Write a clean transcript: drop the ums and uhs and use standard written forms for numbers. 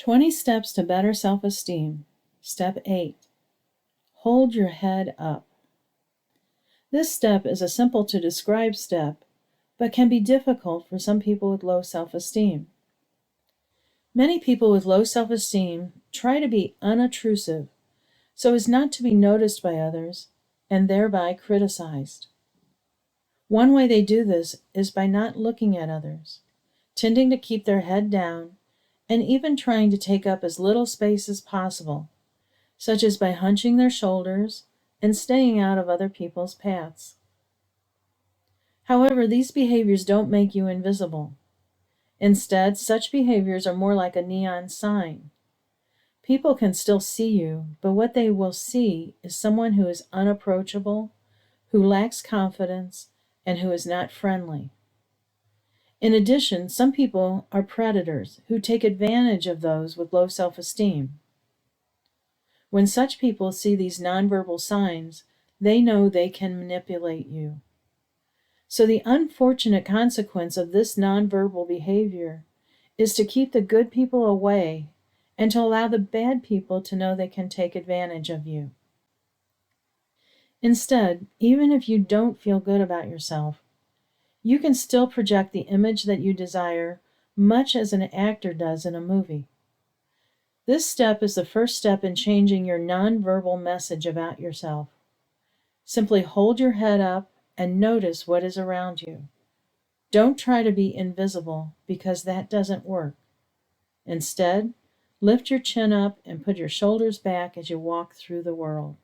20 Steps to Better Self-Esteem. Step 8. Hold your head up. This step is a simple to describe step, but can be difficult for some people with low self-esteem. Many people with low self-esteem try to be unobtrusive so as not to be noticed by others and thereby criticized. One way they do this is by not looking at others, tending to keep their head down, and even trying to take up as little space as possible, such as by hunching their shoulders and staying out of other people's paths. However, these behaviors don't make you invisible. Instead, such behaviors are more like a neon sign. People can still see you, but what they will see is someone who is unapproachable, who lacks confidence, and who is not friendly. In addition, some people are predators who take advantage of those with low self-esteem. When such people see these nonverbal signs, they know they can manipulate you. So the unfortunate consequence of this nonverbal behavior is to keep the good people away and to allow the bad people to know they can take advantage of you. Instead, even if you don't feel good about yourself, you can still project the image that you desire, much as an actor does in a movie. This step is the first step in changing your nonverbal message about yourself. Simply hold your head up and notice what is around you. Don't try to be invisible because that doesn't work. Instead, lift your chin up and put your shoulders back as you walk through the world.